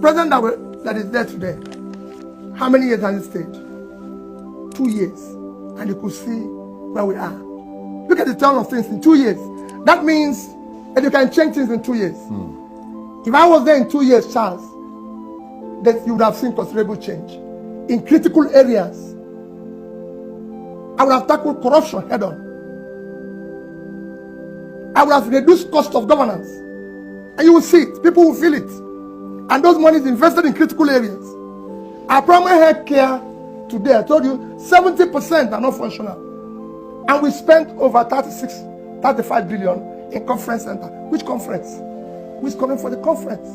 president that is there today, how many years has he stayed? 2 years. And you could see where we are. Look at the turn of things in 2 years. That means that you can change things in 2 years. If I was there in 2 years, Charles, that you would have seen considerable change. In critical areas, I would have tackled corruption head on. I would have reduced cost of governance. And you will see it. People will feel it. And those monies invested in critical areas. Our primary health care today, I told you, 70% are not functional. And we spent over 35 billion in conference center. Which conference? Who's coming for the conference?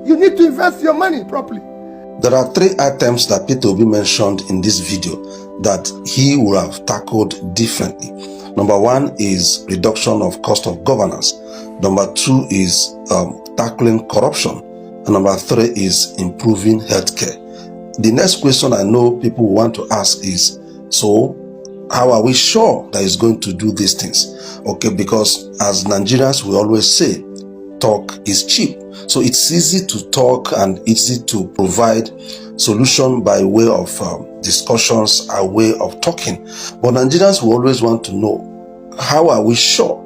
You need to invest your money properly. There are 3 items that Peter Obi mentioned in this video that he would have tackled differently. Number 1 is reduction of cost of governance. Number 2 is tackling corruption. And number 3 is improving healthcare. The next question I know people want to ask is, so how are we sure that he's going to do these things? Okay, because as Nigerians, we always say, talk is cheap. So it's easy to talk and easy to provide solution by way of discussions, a way of talking. But Nigerians will always want to know, how are we sure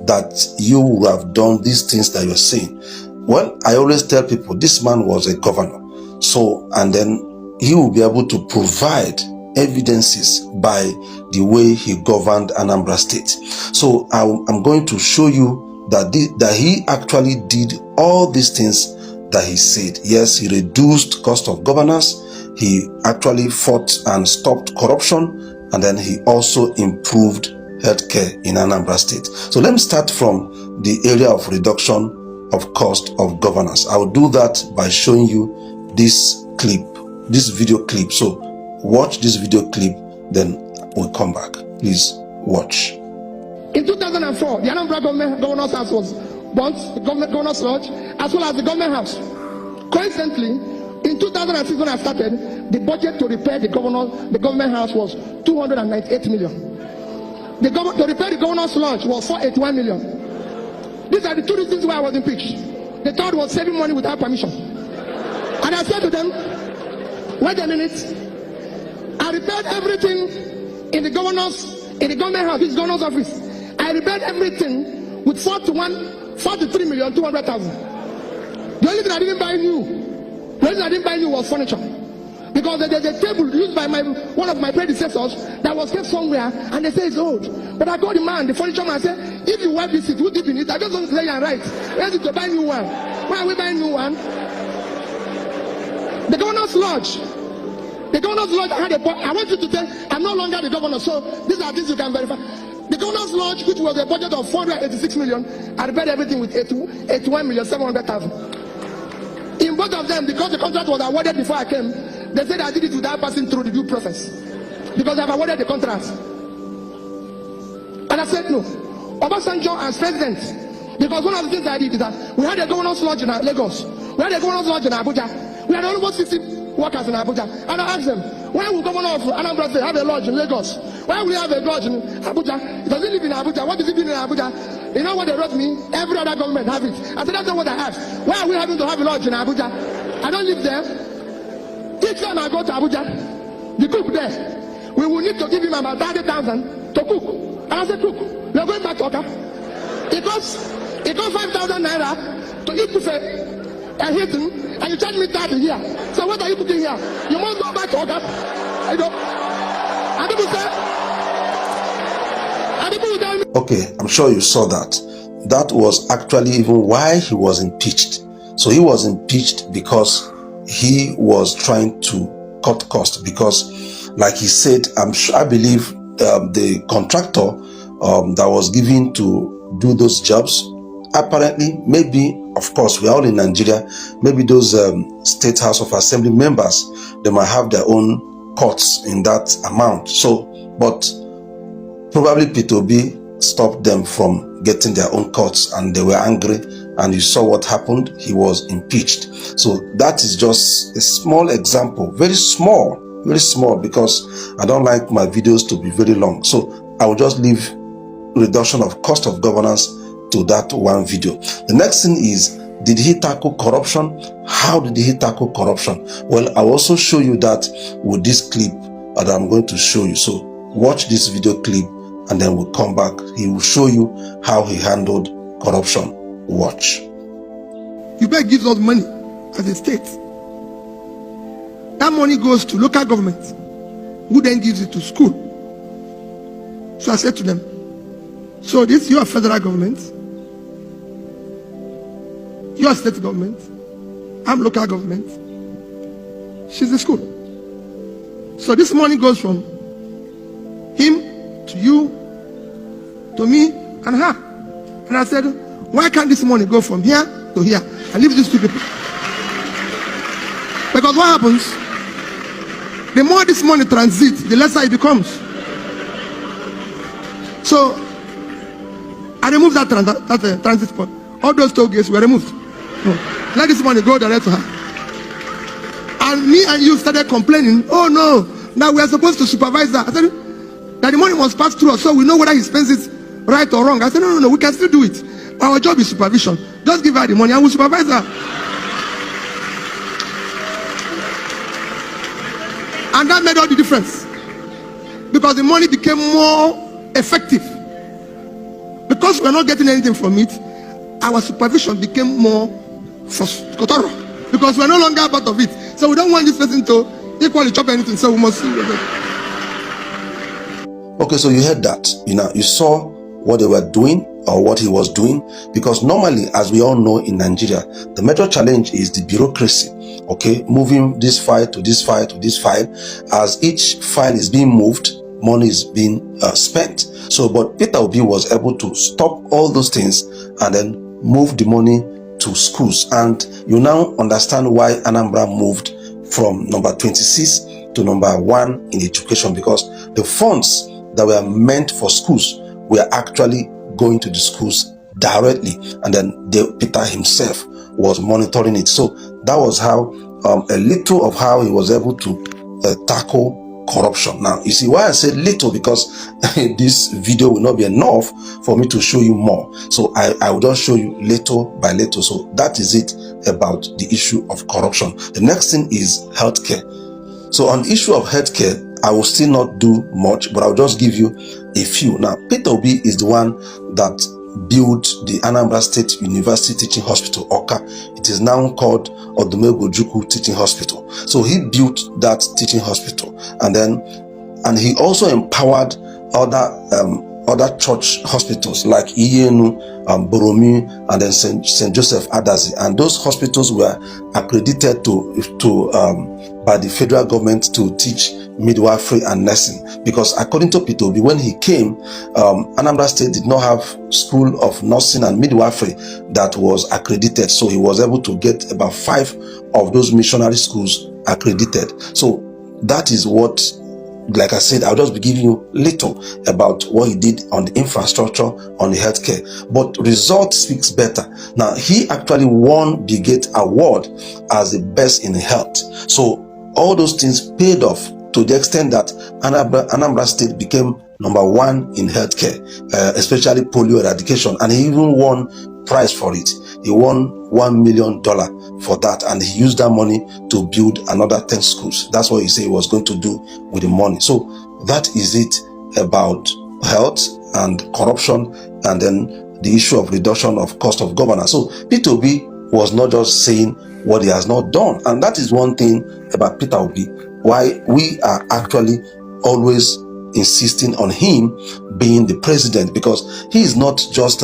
that you will have done these things that you're saying? Well, I always tell people, this man was a governor. So, and then he will be able to provide evidences by the way he governed Anambra State. So I'm going to show you that he actually did all these things that he said. Yes, he reduced cost of governance. He actually fought and stopped corruption. And then he also improved healthcare in Anambra State. So let me start from the area of reduction of cost of governance. I will do that by showing you this clip, this video clip. So watch this video clip, then we'll come back. Please watch. In 2004, the Anambra Governor's House was burnt, the Governor's Lodge, as well as the Government House. Coincidentally, in 2006 when I started, the budget to repair the Government House was 298 million. To repair the Governor's Lodge was 481 million. These are the 2 reasons why I was impeached. The third was saving money without permission. And I said to them, wait a minute, I repaired everything in the Government House, his Governor's office. I repaired everything with 43,200,000. The only thing I didn't buy new, was furniture. Because there's a table used by one of my predecessors that was kept somewhere, and they say it's old. But I called the man, the furniture man, I said, if you wipe this, it will deep in it. I just want to lay and write. Ready to buy new one. Why are we buying new one? The Governor's Lodge. The Governor's Lodge had a point. I want you to say, I'm no longer the governor, so these are things you can verify. The Governor's Lodge, which was a budget of 486 million, I repaired everything with 81,700,000. In both of them, because the contract was awarded before I came, they said I did it without passing through the due process. Because I've awarded the contract. And I said no. Obasanjo as president, because one of the things I did is that we had a Governor's Lodge in Lagos. We had a Governor's Lodge in Abuja. We had almost 50 workers in Abuja. And I asked them, why will Governor of Anambra State have a lodge in Lagos? Why will he have a lodge in Abuja? He doesn't live in Abuja. What is he doing in Abuja? You know what they wrote me? Every other government have it. I said, that's not what I asked. Why are we having to have a lodge in Abuja? I don't live there. Each time I go to Abuja, the cook there, we will need to give him about 30,000 to cook. And I said, cook, we are going back to Oka. It costs 5,000 naira to eat buffet and Hilton, and you charge me 30 here. So what are you cooking here? You must go back to Oka. You know? And people say, and people will tell me. Okay, I'm sure you saw that. That was actually even why he was impeached. So he was impeached because he was trying to cut costs. Because, like he said, I believe the contractor that was given to do those jobs, apparently, maybe, of course, we are all in Nigeria, maybe those State House of Assembly members, they might have their own cuts in that amount. So, but probably Peter Obi stopped them from getting their own cuts, and they were angry, and you saw what happened. He was impeached. So that is just a small example, very small, because I don't like my videos to be very long. So I will just leave reduction of cost of governance to that one video. The next thing is did he tackle corruption? How did he tackle corruption? Well, I'll also show you that with this clip that I'm going to show you. So watch this video clip and then we'll come back. He will show you how he handled corruption. Watch. UPEC gives us money as a state. That money goes to local government, who then gives it to school. So I said to them, so this, you are federal government, you are state government, I'm local government, she's the school. So this money goes from him to you, to me, and her. And I said, why can't this money go from here to here and leave these two people? Because what happens, the more this money transits, the lesser it becomes. So I removed that transit point. All those toll gates were removed. No. Let this money go direct to her. And me and you started complaining, oh no, now we are supposed to supervise that. I said that the money must pass through us so we know whether he spends it right or wrong. I said no, we can still do it. Our job is supervision. Just give her the money and we'll supervise her. And that made all the difference, because the money became more effective. Because we're not getting anything from it, our supervision became more thorough, because we're no longer part of it. So we don't want this person to equally chop anything, so we must see. Okay, so you heard that. You saw what they were doing or what he was doing, because normally, as we all know in Nigeria, the major challenge is the bureaucracy. Okay, moving this file to this file to this file. As each file is being moved, money is being spent. So, but Peter Obi was able to stop all those things and then move the money to schools. And you now understand why Anambra moved from number 26 to number 1 in education, because the funds that were meant for schools were actually going to the schools directly, and then Peter himself was monitoring it. So that was how a little of how he was able to tackle corruption. Now you see why I said little, because this video will not be enough for me to show you more. So I will just show you little by little. So that is it about the issue of corruption. The next thing is healthcare. So on the issue of healthcare, I will still not do much, but I'll just give you a few. Now, Peter Obi is the one that built the Anambra State University Teaching Hospital, OKA. It is now called Odumegwu Ojukwu Teaching Hospital. So he built that teaching hospital, and he also empowered other church hospitals like Iyenu, Boromi, and then St. Joseph Adazi. And those hospitals were accredited by the federal government to teach midwifery and nursing. Because according to Peter Obi, when he came, Anambra State did not have school of nursing and midwifery that was accredited. So he was able to get about 5 of those missionary schools accredited. So that is what, like I said, I'll just be giving you little about what he did on the infrastructure, on the healthcare. But result speaks better. Now, he actually won the Gate Award as the best in health. So all those things paid off to the extent that Anambra State became number 1 in healthcare, especially polio eradication. And he even won prize for it. He won $1 million for that, and he used that money to build another 10 schools. That's what he said he was going to do with the money. So that is it about health and corruption, and then the issue of reduction of cost of governance. So Peter Obi was not just saying what he has not done, and that is one thing about Peter Obi, why we are actually always insisting on him being the president, because he is not just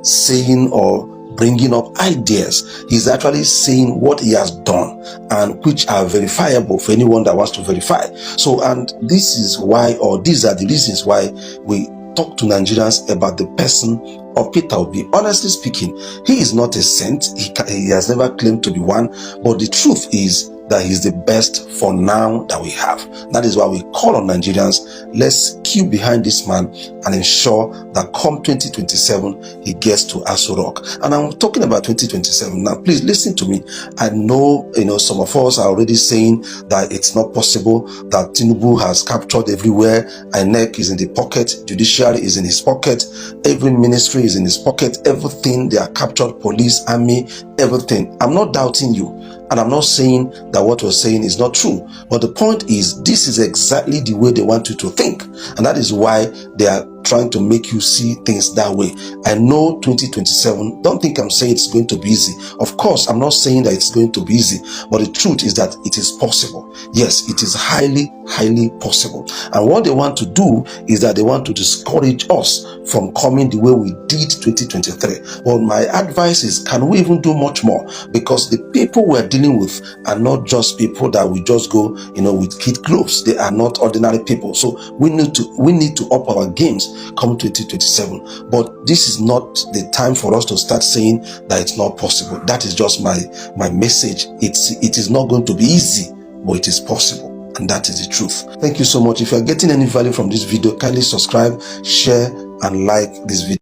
saying or bringing up ideas. He's actually saying what he has done, and which are verifiable for anyone that wants to verify. So, and this is why, or these are the reasons why we talk to Nigerians about the person of Peter Obi. Honestly speaking, he is not a saint. He has never claimed to be one, but the truth is that he's the best for now that we have. That is why we call on Nigerians, let's queue behind this man and ensure that come 2027, he gets to Aso Rock. And I'm talking about 2027. Now, please listen to me. I know, some of us are already saying that it's not possible, that Tinubu has captured everywhere. INEC is in the pocket, judiciary is in his pocket, every ministry is in his pocket, everything they are captured, police, army, everything. I'm not doubting you, and I'm not saying that what we're saying is not true, but the point is, this is exactly the way they want you to think, and that is why they are trying to make you see things that way. I know 2027, don't think I'm saying it's going to be easy. Of course, I'm not saying that it's going to be easy, but the truth is that it is possible. Yes, it is highly possible. And what they want to do is that they want to discourage us from coming the way we did 2023. Well, my advice is, can we even do much more? Because the people we're dealing with are not just people that we just go, with kid gloves. They are not ordinary people. So we need to up our games come 2027. But this is not the time for us to start saying that it's not possible. That is just my message. It is not going to be easy, but it is possible. And that is the truth. Thank you so much. If you are getting any value from this video, kindly subscribe, share, and like this video.